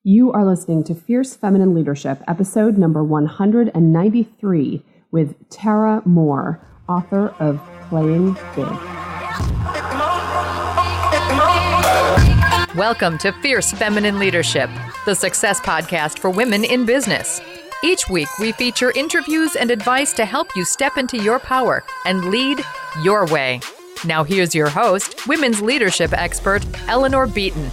You are listening to Fierce Feminine Leadership, episode number 193, with Tara Mohr, author of Playing Big. Welcome to Fierce Feminine Leadership, the success podcast for women in business. Each week, we feature interviews and advice to help you step into your power and lead your way. Now here's your host, women's leadership expert, Eleanor Beaton.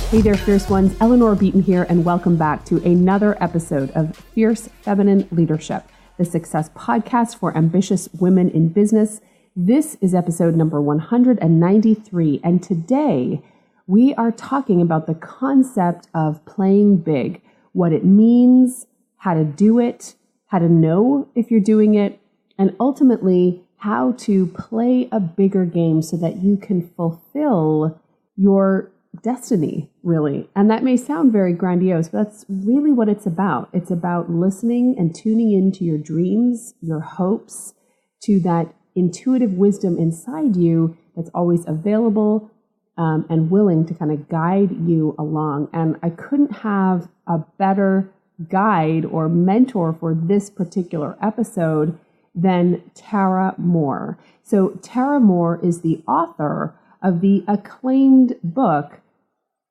Hey there, Fierce Ones. Eleanor Beaton here, and welcome back to another episode of Fierce Feminine Leadership, the success podcast for ambitious women in business. This is episode number 193, and today we are talking about the concept of playing big, what it means, how to do it, how to know if you're doing it, and ultimately how to play a bigger game so that you can fulfill your destiny, really. And that may sound very grandiose, but that's really what it's about. It's about listening and tuning into your dreams, your hopes, to that intuitive wisdom inside you that's always available and willing to kind of guide you along. And I couldn't have a better guide or mentor for this particular episode than Tara Mohr. So Tara Mohr is the author of the acclaimed book,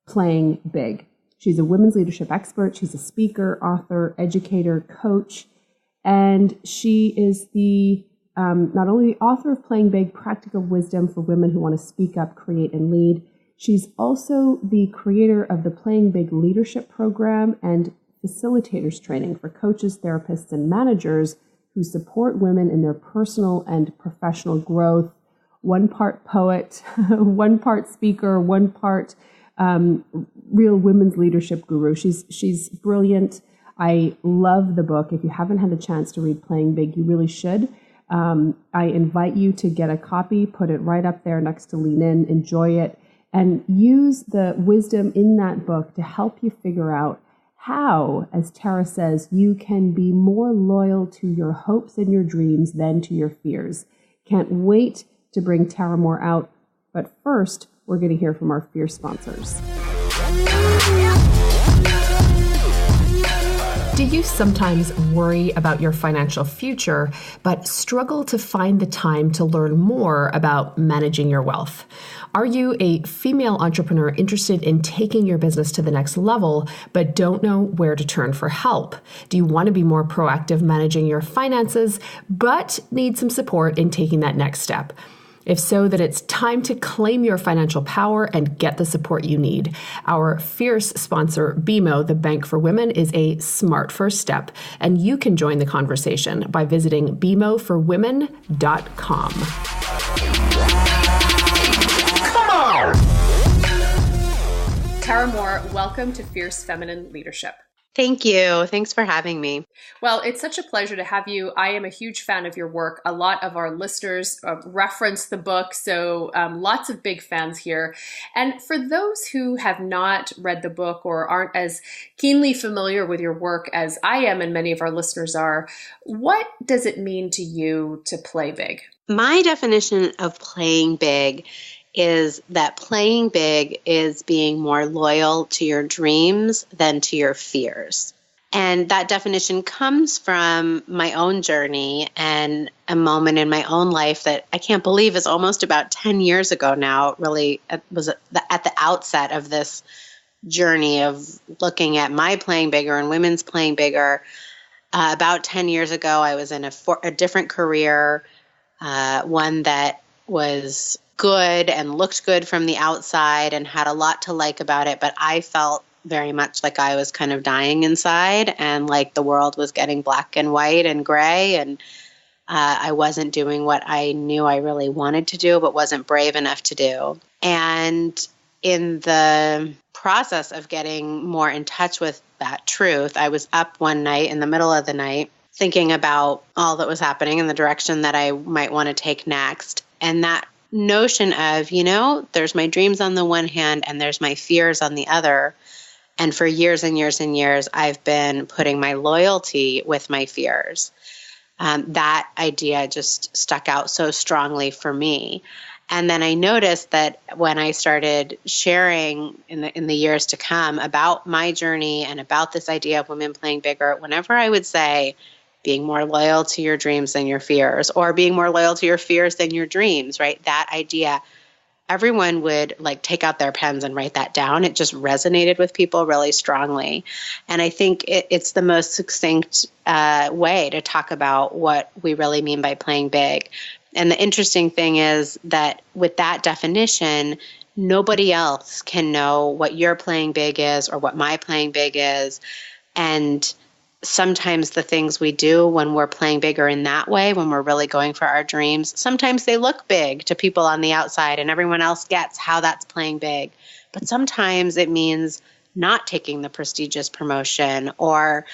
Playing Big. She's a women's leadership expert. She's a speaker, author, educator, coach, and she is the not only the author of Playing Big, Practical Wisdom for Women Who Want to Speak Up, Create, and Lead. She's also the creator of the Playing Big Leadership Program and Facilitators Training for coaches, therapists, and managers who support women in their personal and professional growth. One part poet, one part speaker, one part real women's leadership guru. She's brilliant. I love the book. If you haven't had a chance to read Playing Big, you really should. I invite you to get a copy, put it right up there next to Lean In, enjoy it, and use the wisdom in that book to help you figure out how, as Tara says, you can be more loyal to your hopes and your dreams than to your fears. Can't wait to bring Tara Mohr out, but first, we're going to hear from our Fierce sponsors. Do you sometimes worry about your financial future, but struggle to find the time to learn more about managing your wealth? Are you a female entrepreneur interested in taking your business to the next level, but don't know where to turn for help? Do you want to be more proactive managing your finances, but need some support in taking that next step? If so, then it's time to claim your financial power and get the support you need. Our fierce sponsor, BMO, the Bank for Women, is a smart first step, and you can join the conversation by visiting bmoforwomen.com. Come on! Tara Mohr, welcome to Fierce Feminine Leadership. Thank you. Thanks for having me. Well, it's such a pleasure to have you. I am a huge fan of your work. A lot of our listeners reference the book, so lots of big fans here. And for those who have not read the book or aren't as keenly familiar with your work as I am and many of our listeners are, what does it mean to you to play big? My definition of playing big is that playing big is being more loyal to your dreams than to your fears. And that definition comes from my own journey and a moment in my own life that I can't believe is almost about 10 years ago now. It really was at the outset of this journey of looking at my playing bigger and women's playing bigger. About 10 years ago, I was in a different career, one that was good and looked good from the outside and had a lot to like about it, but I felt very much like I was kind of dying inside and like the world was getting black and white and gray, and I wasn't doing what I knew I really wanted to do but wasn't brave enough to do. And in the process of getting more in touch with that truth, I was up one night in the middle of the night thinking about all that was happening and the direction that I might want to take next. And that notion of, there's my dreams on the one hand and there's my fears on the other. And for years and years and years, I've been putting my loyalty with my fears. That idea just stuck out so strongly for me. And then I noticed that when I started sharing in the years to come about my journey and about this idea of women playing bigger, whenever I would say being more loyal to your dreams than your fears, or being more loyal to your fears than your dreams, right? That idea, everyone would like take out their pens and write that down. It just resonated with people really strongly. And I think it's the most succinct way to talk about what we really mean by playing big. And the interesting thing is that with that definition, nobody else can know what your playing big is or what my playing big is. And sometimes the things we do when we're playing bigger in that way, when we're really going for our dreams, sometimes they look big to people on the outside and everyone else gets how that's playing big. But sometimes it means not taking the prestigious promotion or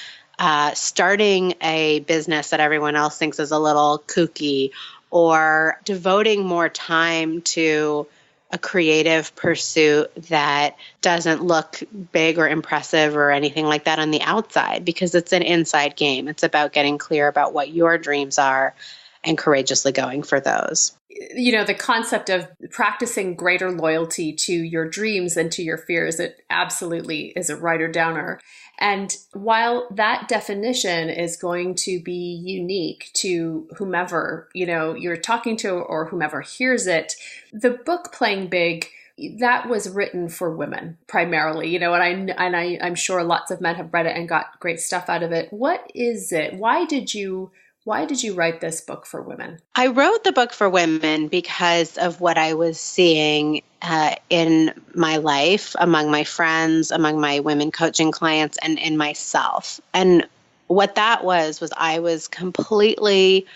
starting a business that everyone else thinks is a little kooky, or devoting more time to a creative pursuit that doesn't look big or impressive or anything like that on the outside, because it's an inside game. It's about getting clear about what your dreams are and courageously going for those. You know, the concept of practicing greater loyalty to your dreams than to your fears, it absolutely is a writer downer. And while that definition is going to be unique to whomever, you know, you're talking to or whomever hears it, the book Playing Big, that was written for women primarily, you know, and I'm sure lots of men have read it and got great stuff out of it. What is it? Why did you write this book for women? I wrote the book for women because of what I was seeing in my life, among my friends, among my women coaching clients, and in myself. And what that was I was completely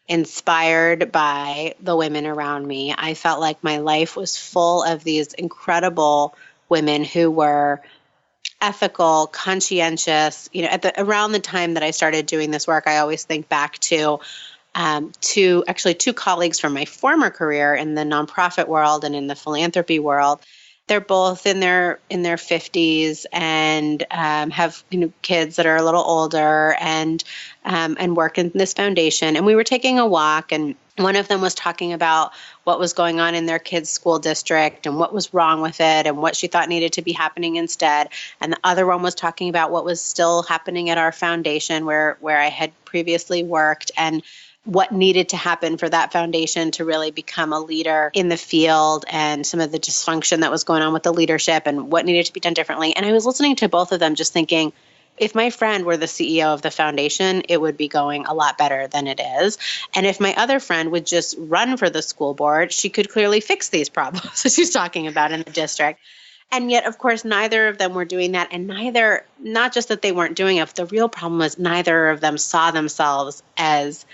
inspired by the women around me. I felt like my life was full of these incredible women who were ethical, conscientious. You know, around the time that I started doing this work, I always think back to two colleagues from my former career in the nonprofit world and in the philanthropy world. They're both in their 50s and have kids that are a little older and work in this foundation. And we were taking a walk, and one of them was talking about what was going on in their kids' school district and what was wrong with it and what she thought needed to be happening instead. And the other one was talking about what was still happening at our foundation where I had previously worked, and what needed to happen for that foundation to really become a leader in the field, and some of the dysfunction that was going on with the leadership and what needed to be done differently. And I was listening to both of them just thinking, if my friend were the CEO of the foundation, it would be going a lot better than it is. And if my other friend would just run for the school board, she could clearly fix these problems that she's talking about in the district. And yet, of course, neither of them were doing that. And not just that they weren't doing it, the real problem was neither of them saw themselves as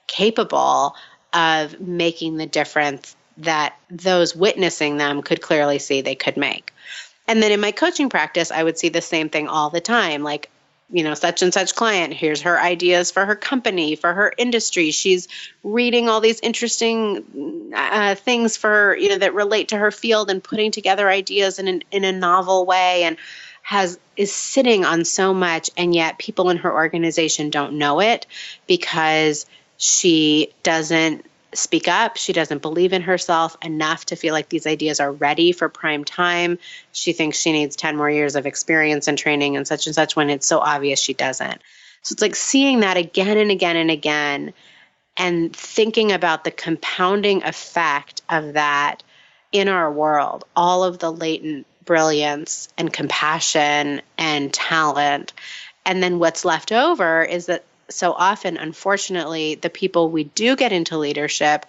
capable of making the difference that those witnessing them could clearly see they could make. And then in my coaching practice, I would see the same thing all the time. Like, such and such client, here's her ideas for her company, for her industry. She's reading all these interesting things for, that relate to her field and putting together ideas in a novel way, and is sitting on so much. And yet people in her organization don't know it because she doesn't speak up. She doesn't believe in herself enough to feel like these ideas are ready for prime time. She thinks she needs 10 more years of experience and training and such, when it's so obvious she doesn't. So it's like seeing that again and again and again, and thinking about the compounding effect of that in our world, all of the latent brilliance and compassion and talent. And then what's left over is that so often, unfortunately, the people we do get into leadership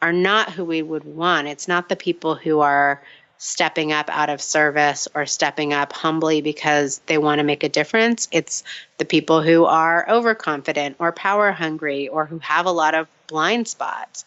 are not who we would want. It's not the people who are stepping up out of service or stepping up humbly because they want to make a difference. It's the people who are overconfident or power hungry or who have a lot of blind spots.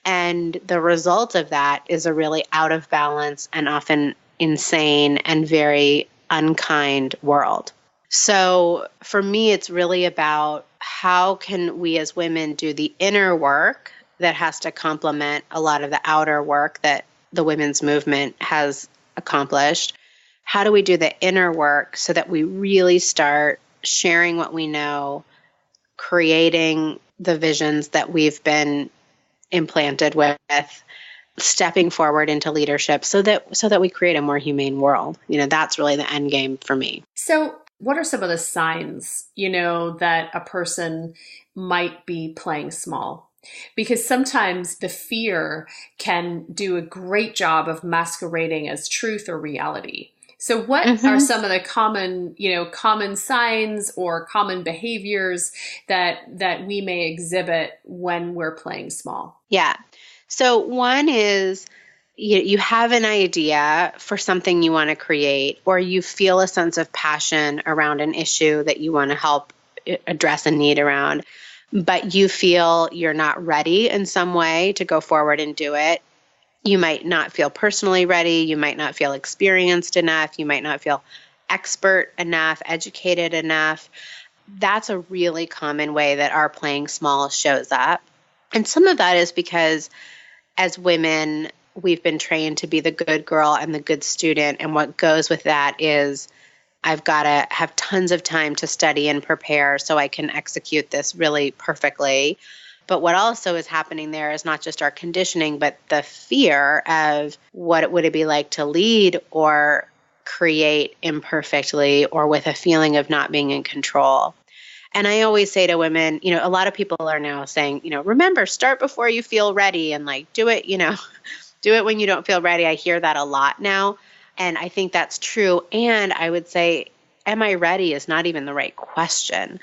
And the result of that is a really out of balance and often insane and very unkind world. So for me, it's really about how can we as women do the inner work that has to complement a lot of the outer work that the women's movement has accomplished? How do we do the inner work so that we really start sharing what we know, creating the visions that we've been implanted with, stepping forward into leadership so that we create a more humane world. That's really the end game for me. So what are some of the signs, that a person might be playing small? Because sometimes the fear can do a great job of masquerading as truth or reality. So what are some of the common signs or common behaviors that we may exhibit when we're playing small? Yeah. So one is you have an idea for something you want to create, or you feel a sense of passion around an issue that you want to help address a need around, but you feel you're not ready in some way to go forward and do it. You might not feel personally ready. You might not feel experienced enough. You might not feel expert enough, educated enough. That's a really common way that our playing small shows up. And some of that is because as women, we've been trained to be the good girl and the good student. And what goes with that is I've got to have tons of time to study and prepare so I can execute this really perfectly. But what also is happening there is not just our conditioning, but the fear of what would it be like to lead or create imperfectly or with a feeling of not being in control. And I always say to women, a lot of people are now saying, remember, start before you feel ready and do it, do it when you don't feel ready. I hear that a lot now. And I think that's true. And I would say, am I ready is not even the right question.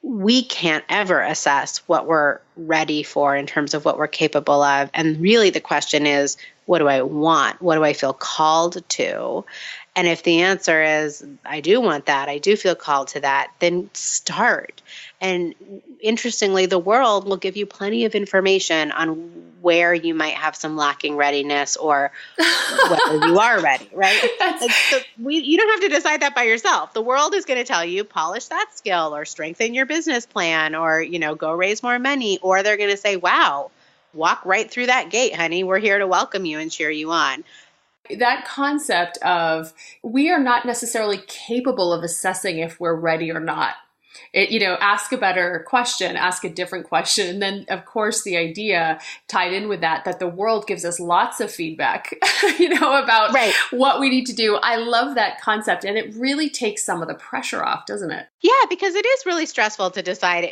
We can't ever assess what we're ready for in terms of what we're capable of. And really the question is, what do I want? What do I feel called to? And if the answer is, I do want that, I do feel called to that, then start. And interestingly, the world will give you plenty of information on where you might have some lacking readiness or whether you are ready, right? You don't have to decide that by yourself. The world is going to tell you, polish that skill or strengthen your business plan or, go raise more money. Or they're going to say, wow, walk right through that gate, honey. We're here to welcome you and cheer you on. That concept of we are not necessarily capable of assessing if we're ready or not. Ask a better question, ask a different question. And then, of course, the idea tied in with that the world gives us lots of feedback, about what we need to do. I love that concept. And it really takes some of the pressure off, doesn't it? Yeah, because it is really stressful to decide,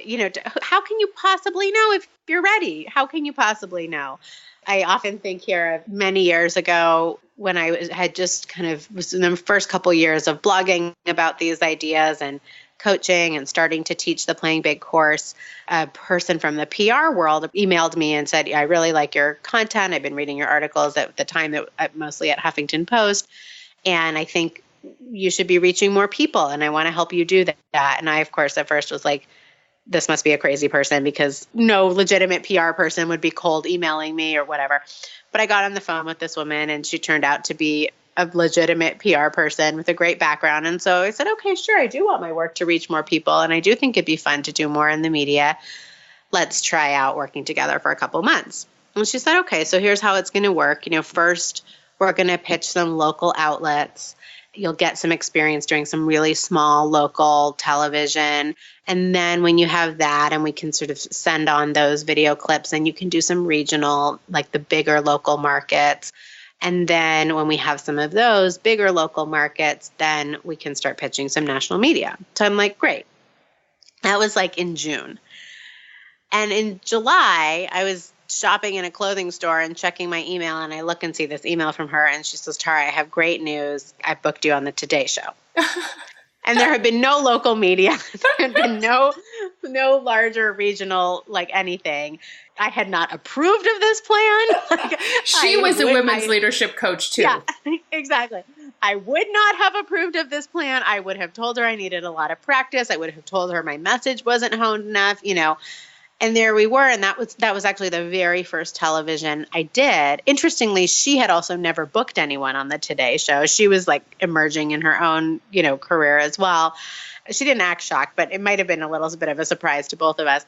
how can you possibly know if you're ready? How can you possibly know? I often think here of many years ago when I had just was in the first couple years of blogging about these ideas and coaching and starting to teach the Playing Big course. A person from the PR world emailed me and said, I really like your content. I've been reading your articles at the time, mostly at Huffington Post. And I think you should be reaching more people. And I want to help you do that. And I, of course, at first was like, this must be a crazy person because no legitimate PR person would be cold emailing me or whatever. But I got on the phone with this woman and she turned out to be a legitimate PR person with a great background. And so I said, okay, sure, I do want my work to reach more people. And I do think it'd be fun to do more in the media. Let's try out working together for a couple months. And she said, okay, so here's how it's going to work. First, we're going to pitch some local outlets. You'll get some experience doing some really small local television. And then when you have that and we can sort of send on those video clips, and you can do some regional, like the bigger local markets. And then when we have some of those bigger local markets, then we can start pitching some national media. So I'm like, great. That was like in June. And in July, I was shopping in a clothing store and checking my email, and I look and see this email from her, and she says, Tara, I have great news. I booked you on the Today Show. And there had been no local media. There had been no larger regional, anything. I had not approved of this plan. She was a women's leadership coach too. Yeah, exactly. I would not have approved of this plan. I would have told her I needed a lot of practice. I would have told her my message wasn't honed enough, And there we were. And that was actually the very first television I did. Interestingly, she had also never booked anyone on the Today Show. She was emerging in her own, career as well. She didn't act shocked, but it might have been a little bit of a surprise to both of us.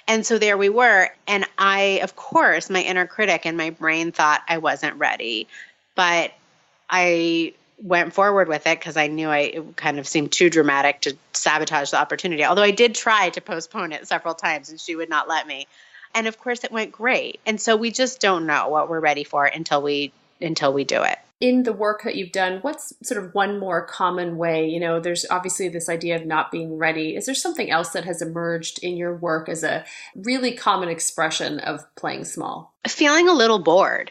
And so there we were. And I, of course, my inner critic and my brain thought I wasn't ready. But I went forward with it because I knew it kind of seemed too dramatic to sabotage the opportunity. Although I did try to postpone it several times and she would not let me. And of course it went great. And so we just don't know what we're ready for until we do it. In the work that you've done, what's sort of one more common way? You know, there's obviously this idea of not being ready. Is there something else that has emerged in your work as a really common expression of playing small? Feeling a little bored.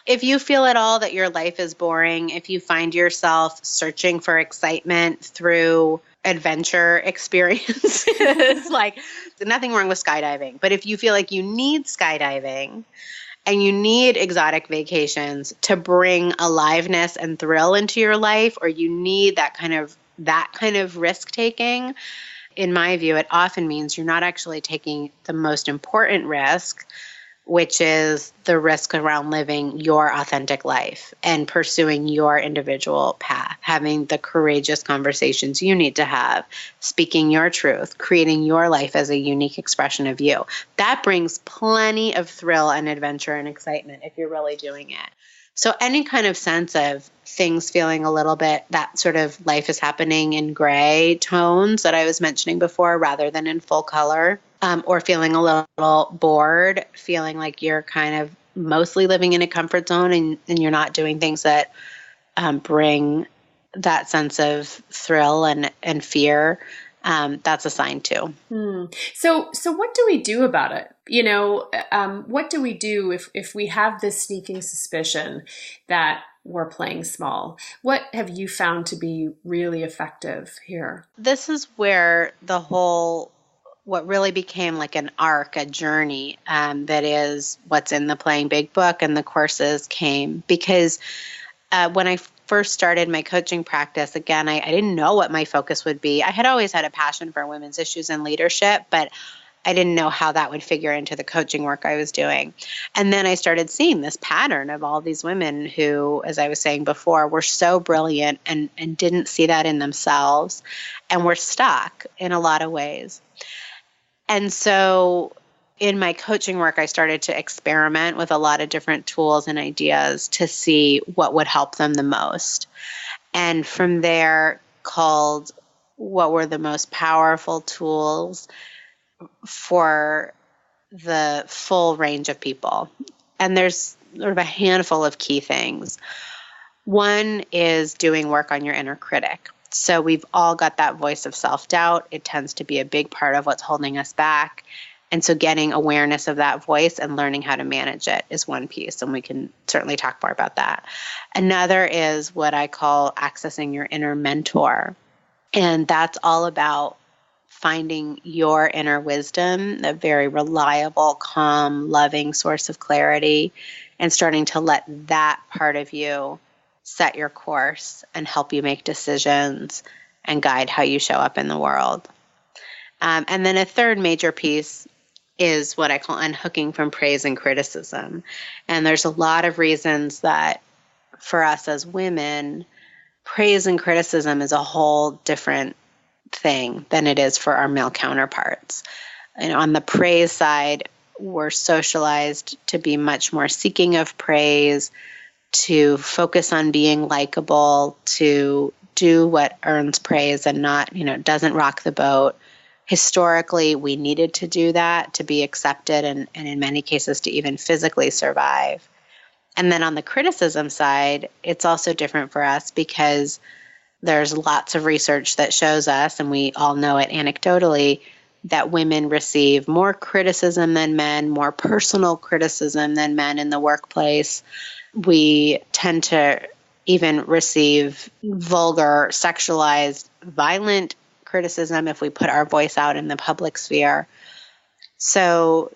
If you feel at all that your life is boring, if you find yourself searching for excitement through adventure experiences, like nothing wrong with skydiving, but if you feel like you need skydiving and you need exotic vacations to bring aliveness and thrill into your life, or you need that kind of risk taking, in my view, it often means you're not actually taking the most important risk, which is the risk around living your authentic life and pursuing your individual path, having the courageous conversations you need to have, speaking your truth, creating your life as a unique expression of you. That brings plenty of thrill and adventure and excitement if you're really doing it. So any kind of sense of things feeling a little bit, that sort of life is happening in gray tones that I was mentioning before rather than in full color, or feeling a little bored, feeling like you're kind of mostly living in a comfort zone and you're not doing things that bring that sense of thrill and fear. That's a sign too. So what do we do about it? You know, what do we do if we have this sneaking suspicion that we're playing small? What have you found to be really effective here? This is where what really became like an arc, a journey, that is what's in the Playing Big book and the courses came. Because when I first started my coaching practice, again, I didn't know what my focus would be. I had always had a passion for women's issues and leadership, but I didn't know how that would figure into the coaching work I was doing. And then I started seeing this pattern of all these women who, as I was saying before, were so brilliant and didn't see that in themselves and were stuck in a lot of ways. And so in my coaching work, I started to experiment with a lot of different tools and ideas to see what would help them the most. And from there, called what were the most powerful tools for the full range of people. And there's sort of a handful of key things. One is doing work on your inner critic. So we've all got that voice of self-doubt. It tends to be a big part of what's holding us back. And so getting awareness of that voice and learning how to manage it is one piece, and we can certainly talk more about that. Another is what I call accessing your inner mentor. And that's all about finding your inner wisdom, a very reliable, calm, loving source of clarity, and starting to let that part of you set your course and help you make decisions and guide how you show up in the world. And then a third major piece is what I call unhooking from praise and criticism. And there's a lot of reasons that for us as women, praise and criticism is a whole different thing than it is for our male counterparts. And on the praise side, we're socialized to be much more seeking of praise, to focus on being likable, to do what earns praise and not, doesn't rock the boat. Historically, we needed to do that to be accepted and in many cases to even physically survive. And then on the criticism side, it's also different for us because there's lots of research that shows us, and we all know it anecdotally, that women receive more criticism than men, more personal criticism than men in the workplace. We tend to even receive vulgar, sexualized, violent criticism if we put our voice out in the public sphere. So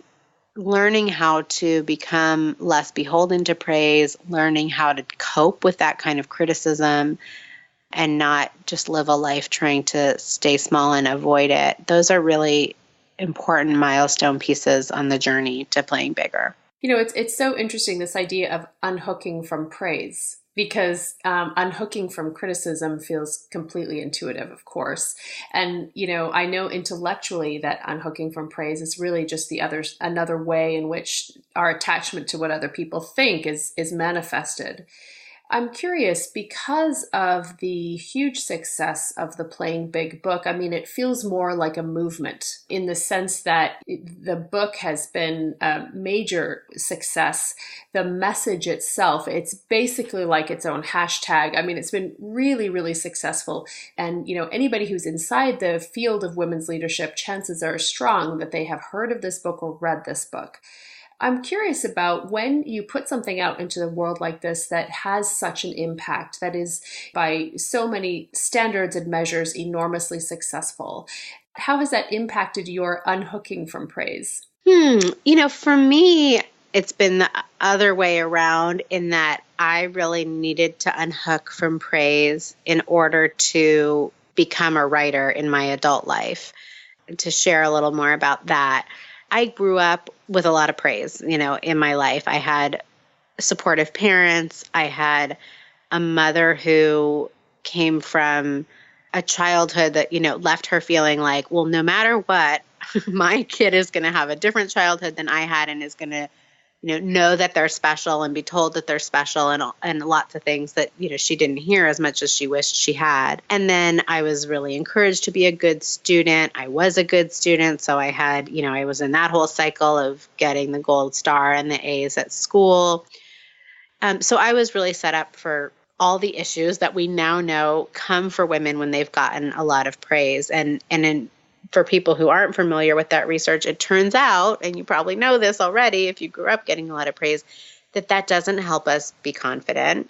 learning how to become less beholden to praise, learning how to cope with that kind of criticism and not just live a life trying to stay small and avoid it. Those are really important milestone pieces on the journey to playing bigger. It's so interesting, this idea of unhooking from praise, because unhooking from criticism feels completely intuitive, of course. And, I know intellectually that unhooking from praise is really just another way in which our attachment to what other people think is manifested. I'm curious, because of the huge success of the Playing Big book, I mean, it feels more like a movement in the sense that the book has been a major success. The message itself, it's basically like its own hashtag. I mean, it's been really, really successful. And, anybody who's inside the field of women's leadership, chances are strong that they have heard of this book or read this book. I'm curious about when you put something out into the world like this that has such an impact, that is by so many standards and measures enormously successful. How has that impacted your unhooking from praise? For me, it's been the other way around in that I really needed to unhook from praise in order to become a writer in my adult life. To share a little more about that, I grew up with a lot of praise, in my life. I had supportive parents. I had a mother who came from a childhood that, left her feeling like, well, no matter what, my kid is going to have a different childhood than I had and is going to, know that they're special and be told that they're special and lots of things that, she didn't hear as much as she wished she had. And then I was really encouraged to be a good student. I was a good student. So I had, I was in that whole cycle of getting the gold star and the A's at school. So I was really set up for all the issues that we now know come for women when they've gotten a lot of praise. For people who aren't familiar with that research, it turns out, and you probably know this already if you grew up getting a lot of praise, that doesn't help us be confident.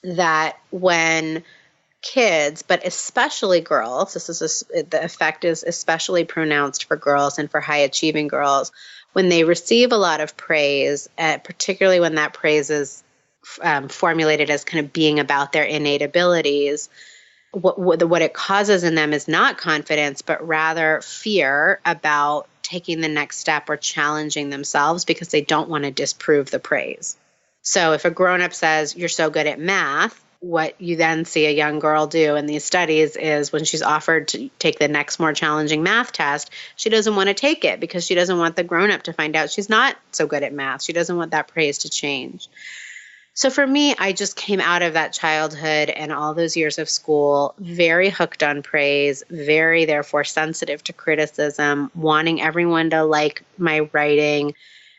That when kids, but especially girls, the effect is especially pronounced for girls and for high achieving girls, when they receive a lot of praise, particularly when that praise is formulated as kind of being about their innate abilities, what it causes in them is not confidence, but rather fear about taking the next step or challenging themselves because they don't want to disprove the praise. So if a grown-up says, you're so good at math, what you then see a young girl do in these studies is when she's offered to take the next more challenging math test, she doesn't want to take it because she doesn't want the grown-up to find out she's not so good at math. She doesn't want that praise to change. So for me, I just came out of that childhood and all those years of school very hooked on praise, very therefore sensitive to criticism, wanting everyone to like my writing.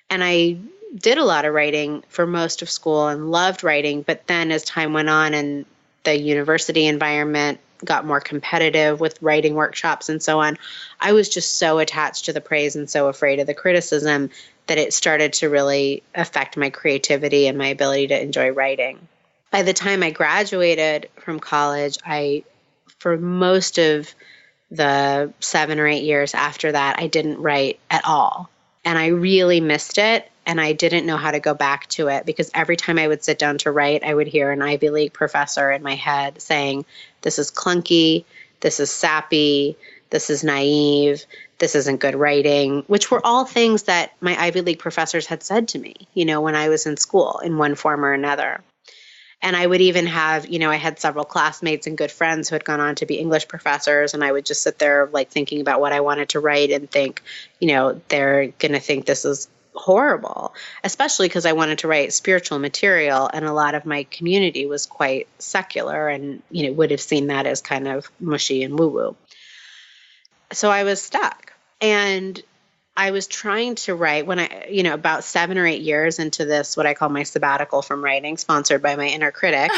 And I did a lot of writing for most of school and loved writing. But then as time went on and the university environment got more competitive with writing workshops and so on, I was just so attached to the praise and so afraid of the criticism that it started to really affect my creativity and my ability to enjoy writing. By the time I graduated from college, for most of the 7 or 8 years after that, I didn't write at all. And I really missed it. And I didn't know how to go back to it because every time I would sit down to write, I would hear an Ivy League professor in my head saying, this is clunky, this is sappy, this is naive, this isn't good writing, which were all things that my Ivy League professors had said to me, when I was in school in one form or another. And I would even have, I had several classmates and good friends who had gone on to be English professors. And I would just sit there thinking about what I wanted to write and think, they're going to think this is horrible, especially because I wanted to write spiritual material. And a lot of my community was quite secular and, would have seen that as kind of mushy and woo-woo. So I was stuck. And I was trying to write when about 7 or 8 years into this, what I call my sabbatical from writing, sponsored by my inner critic,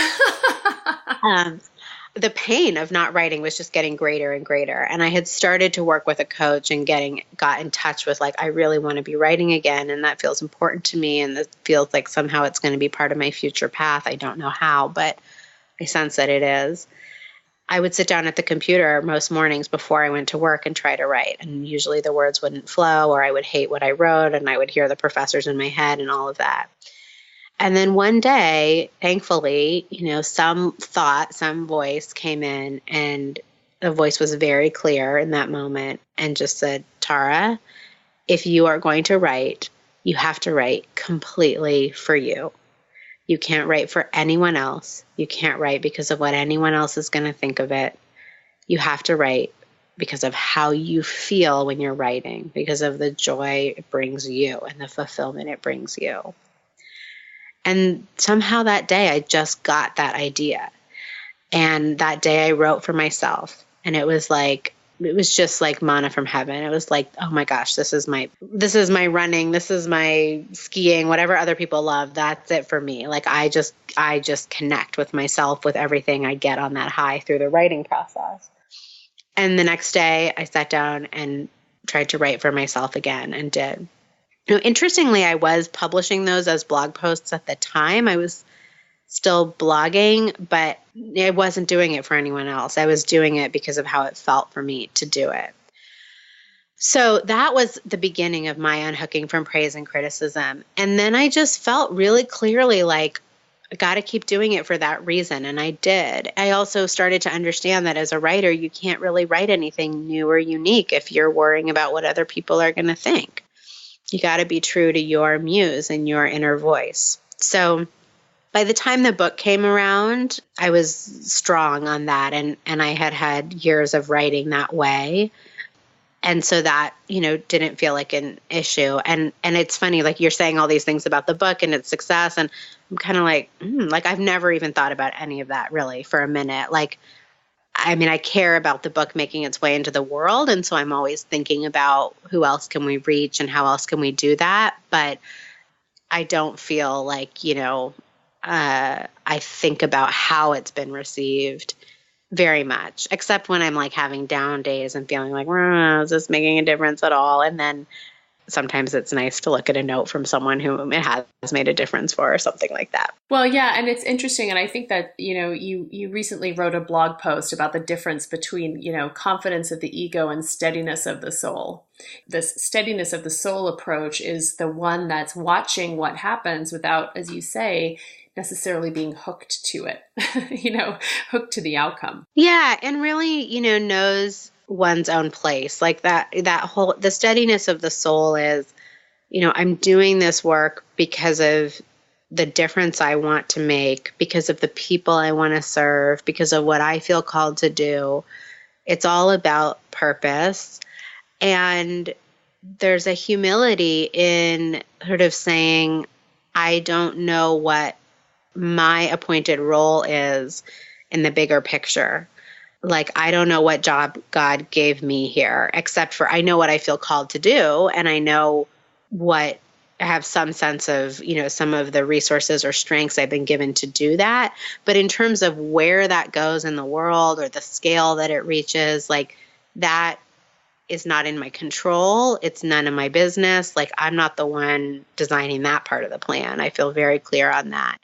the pain of not writing was just getting greater and greater. And I had started to work with a coach and got in touch with I really want to be writing again. And that feels important to me. And it feels like somehow it's going to be part of my future path. I don't know how, but I sense that it is. I would sit down at the computer most mornings before I went to work and try to write. And usually the words wouldn't flow or I would hate what I wrote and I would hear the professors in my head and all of that. And then one day, thankfully, some voice came in and the voice was very clear in that moment and just said, Tara, if you are going to write, you have to write completely for you. You can't write for anyone else. You can't write because of what anyone else is going to think of it. You have to write because of how you feel when you're writing, because of the joy it brings you and the fulfillment it brings you. And somehow that day I just got that idea. And that day I wrote for myself. And it was just like manna from heaven. It was like, oh my gosh, this is my running, this is my skiing, whatever other people love. That's it for me. Like I just connect with myself, with everything I get on that high through the writing process. And the next day I sat down and tried to write for myself again and did. Interestingly, I was publishing those as blog posts at the time. I was still blogging, but I wasn't doing it for anyone else. I was doing it because of how it felt for me to do it. So that was the beginning of my unhooking from praise and criticism. And then I just felt really clearly like I got to keep doing it for that reason. And I did. I also started to understand that as a writer, you can't really write anything new or unique if you're worrying about what other people are going to think. You got to be true to your muse and your inner voice. So by the time the book came around, I was strong on that. And I had years of writing that way. And so that, didn't feel like an issue. And it's funny, like you're saying all these things about the book and its success. And I'm kind of like, I've never even thought about any of that really for a minute. Like, I mean, I care about the book making its way into the world. And so I'm always thinking about who else can we reach and how else can we do that. But I don't feel like, I think about how it's been received very much, except when I'm like having down days and feeling like, is this making a difference at all? And then sometimes it's nice to look at a note from someone who it has made a difference for or something like that. Well, yeah. And it's interesting. And I think that, you recently wrote a blog post about the difference between, confidence of the ego and steadiness of the soul. This steadiness of the soul approach is the one that's watching what happens without, as you say, necessarily being hooked to it, hooked to the outcome. Yeah. And really, knows one's own place. Like the steadiness of the soul is, I'm doing this work because of the difference I want to make, because of the people I want to serve, because of what I feel called to do. It's all about purpose. And there's a humility in sort of saying, I don't know what my appointed role is in the bigger picture. Like, I don't know what job God gave me here, except for I know what I feel called to do. And I know I have some sense of, some of the resources or strengths I've been given to do that. But in terms of where that goes in the world or the scale that it reaches, like that is not in my control. It's none of my business. Like, I'm not the one designing that part of the plan. I feel very clear on that.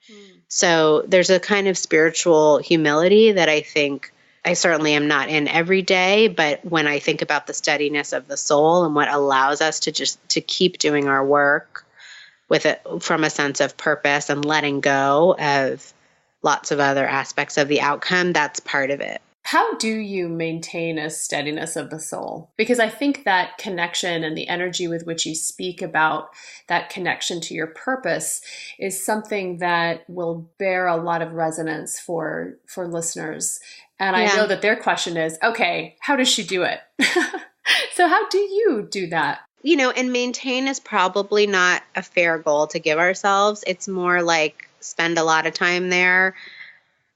So there's a kind of spiritual humility that I think I certainly am not in every day, but when I think about the steadiness of the soul and what allows us to keep doing our work with it from a sense of purpose and letting go of lots of other aspects of the outcome, that's part of it. How do you maintain a steadiness of the soul? Because I think that connection and the energy with which you speak about that connection to your purpose is something that will bear a lot of resonance for listeners. And I know that their question is, okay, how does she do it? So how do you do that? And maintain is probably not a fair goal to give ourselves. It's more like spend a lot of time there,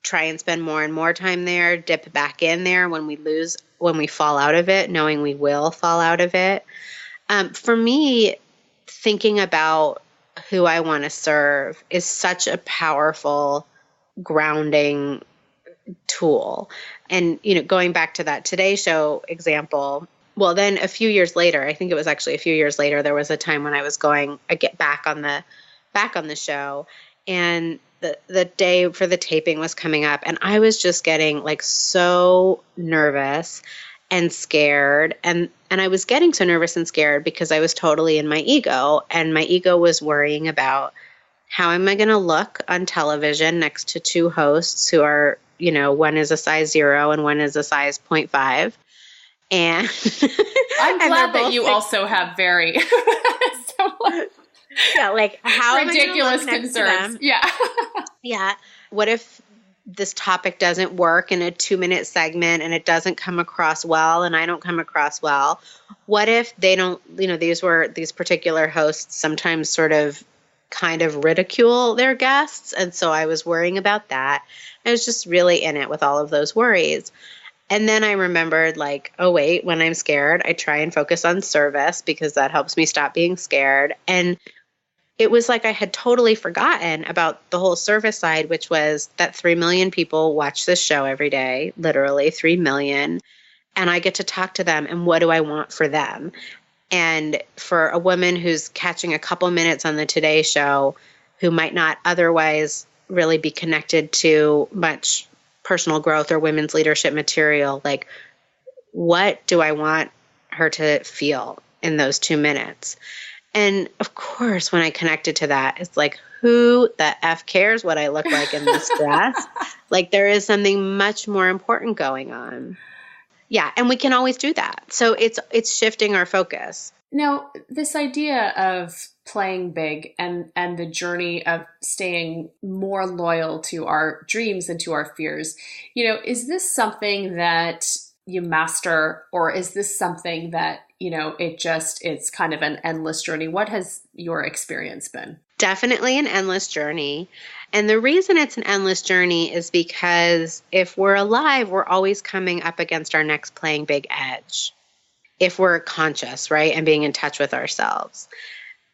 try and spend more and more time there, dip back in there when we fall out of it, knowing we will fall out of it. For me, thinking about who I want to serve is such a powerful grounding tool. And, going back to that Today Show example, well, then a few years later, I think it was actually a few years later, there was a time when I was get back on the show, and the day for the taping was coming up, and I was just getting like so nervous and scared. And I was getting so nervous and scared because I was totally in my ego, and my ego was worrying about how am I going to look on television next to two hosts who are, one is a size 0 and one is a size 0.5. And I'm glad that you also have very like how ridiculous concerns. Yeah. Yeah. What if this topic doesn't work in a 2-minute segment and it doesn't come across well and I don't come across well? What if they don't, these particular hosts sometimes sort of kind of ridicule their guests. And so I was worrying about that. I was just really in it with all of those worries. And then I remembered like, oh, wait, when I'm scared, I try and focus on service because that helps me stop being scared. And it was like I had totally forgotten about the whole service side, which was that 3 million people watch this show every day, literally 3 million. And I get to talk to them. And what do I want for them? And for a woman who's catching a couple minutes on the Today Show, who might not otherwise really be connected to much personal growth or women's leadership material, like, what do I want her to feel in those 2 minutes? And of course, when I connected to that, it's like, who the F cares what I look like in this dress? Like, there is something much more important going on. Yeah. And we can always do that. So it's shifting our focus. Now, this idea of playing big and the journey of staying more loyal to our dreams and to our fears, is this something that you master, or is this something that, it's kind of an endless journey? What has your experience been? Definitely an endless journey. And the reason it's an endless journey is because if we're alive, we're always coming up against our next playing big edge. If we're conscious, right, and being in touch with ourselves.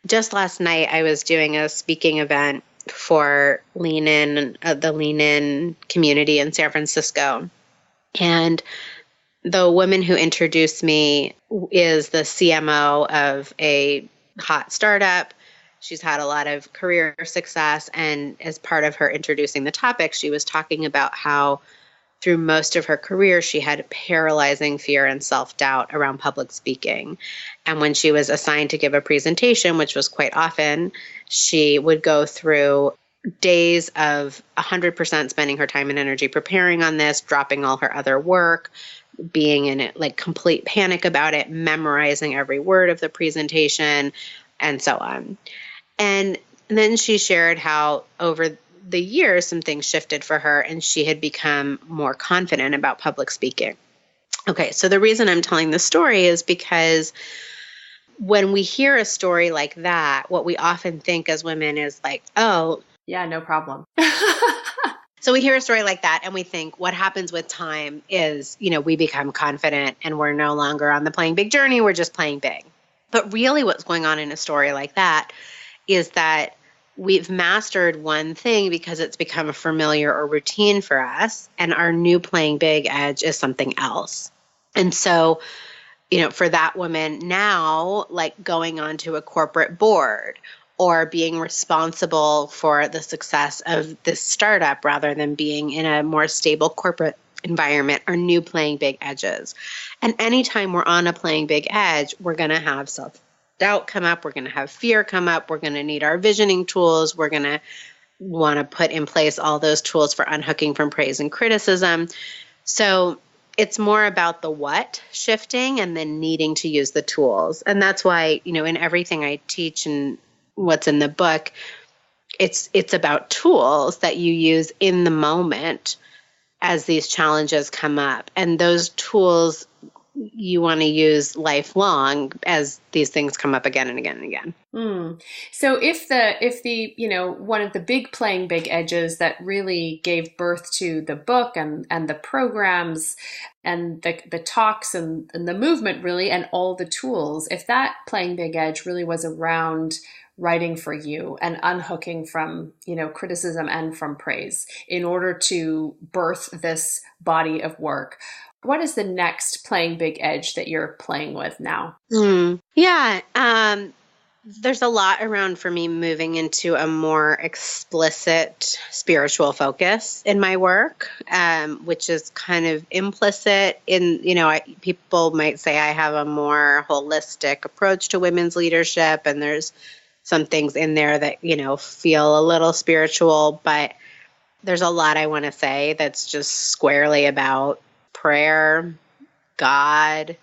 Just last night, I was doing a speaking event for Lean In, the Lean In community in San Francisco. And the woman who introduced me is the CMO of a hot startup. She's had a lot of career success. And as part of her introducing the topic, she was talking about how through most of her career, she had paralyzing fear and self-doubt around public speaking. And when she was assigned to give a presentation, which was quite often, she would go through days of 100% spending her time and energy preparing on this, dropping all her other work, being in it, like complete panic about it, memorizing every word of the presentation, and so on. And then she shared how over the years, some things shifted for her and she had become more confident about public speaking. Okay, so the reason I'm telling this story is because when we hear a story like that, what we often think as women is like, oh, yeah, no problem. So we hear a story like that and we think what happens with time is, we become confident and we're no longer on the playing big journey, we're just playing big. But really what's going on in a story like that is that we've mastered one thing because it's become familiar or routine for us, and our new playing big edge is something else. And so, for that woman now, like going onto a corporate board or being responsible for the success of this startup rather than being in a more stable corporate environment are new playing big edges. And anytime we're on a playing big edge, we're going to have self-doubt come up. We're going to have fear come up. We're going to need our visioning tools. We're going to want to put in place all those tools for unhooking from praise and criticism. So it's more about the what shifting and then needing to use the tools. And that's why, in everything I teach and what's in the book, it's about tools that you use in the moment as these challenges come up. And those tools you want to use lifelong as these things come up again and again and again. So if the one of the big playing big edges that really gave birth to the book and the programs and the talks and the movement really and all the tools, if that playing big edge really was around writing for you and unhooking from, criticism and from praise in order to birth this body of work, what is the next playing big edge that you're playing with now? Yeah. There's a lot around for me moving into a more explicit spiritual focus in my work, which is kind of implicit in, people might say I have a more holistic approach to women's leadership, and there's some things in there that, feel a little spiritual, but there's a lot I want to say that's just squarely about prayer, God,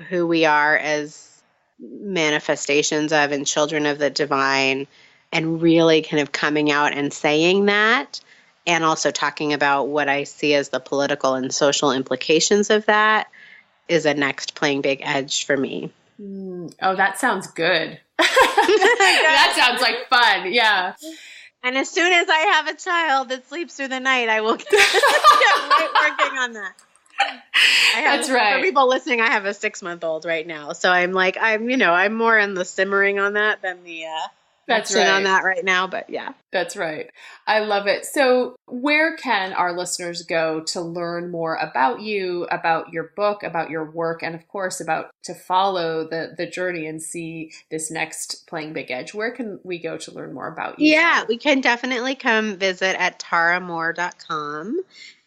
who we are as manifestations of and children of the divine, and really kind of coming out and saying that, and also talking about what I see as the political and social implications of that is a next playing big edge for me. Oh, that sounds good. That sounds like fun. Yeah. And as soon as I have a child that sleeps through the night, I will get right working on that. That's right. For people listening, I have a 6-month-old right now. So I'm more in the simmering on that than the That's right. on that right now. But yeah. That's right. I love it. So where can our listeners go to learn more about you, about your book, about your work, and of course, to follow the journey and see this next Playing Big Edge? Where can we go to learn more about you? Yeah, we can definitely come visit at taramohr.com.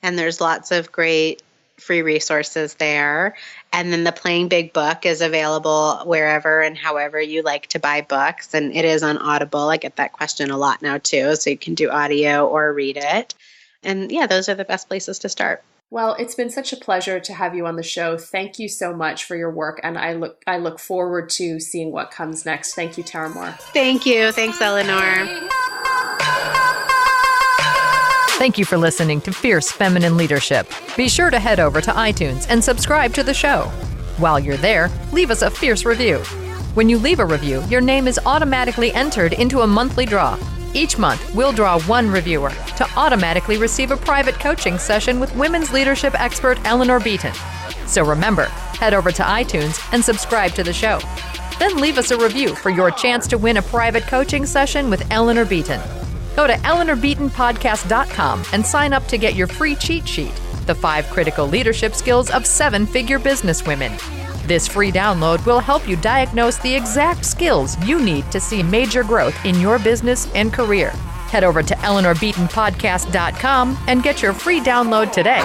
And there's lots of great free resources there. And then the Playing Big book is available wherever and however you like to buy books. And it is on Audible. I get that question a lot now too. So you can do audio or read it. And yeah, those are the best places to start. Well, it's been such a pleasure to have you on the show. Thank you so much for your work. And I look forward to seeing what comes next. Thank you, Tara Mohr. Thank you. Thanks, Eleanor. Thank you for listening to Fierce Feminine Leadership. Be sure to head over to iTunes and subscribe to the show. While you're there, leave us a fierce review. When you leave a review, your name is automatically entered into a monthly draw. Each month, we'll draw one reviewer to automatically receive a private coaching session with women's leadership expert Eleanor Beaton. So remember, head over to iTunes and subscribe to the show. Then leave us a review for your chance to win a private coaching session with Eleanor Beaton. Go to EleanorBeatonPodcast.com and sign up to get your free cheat sheet, the 5 critical leadership skills of 7-figure businesswomen. This free download will help you diagnose the exact skills you need to see major growth in your business and career. Head over to EleanorBeatonPodcast.com and get your free download today.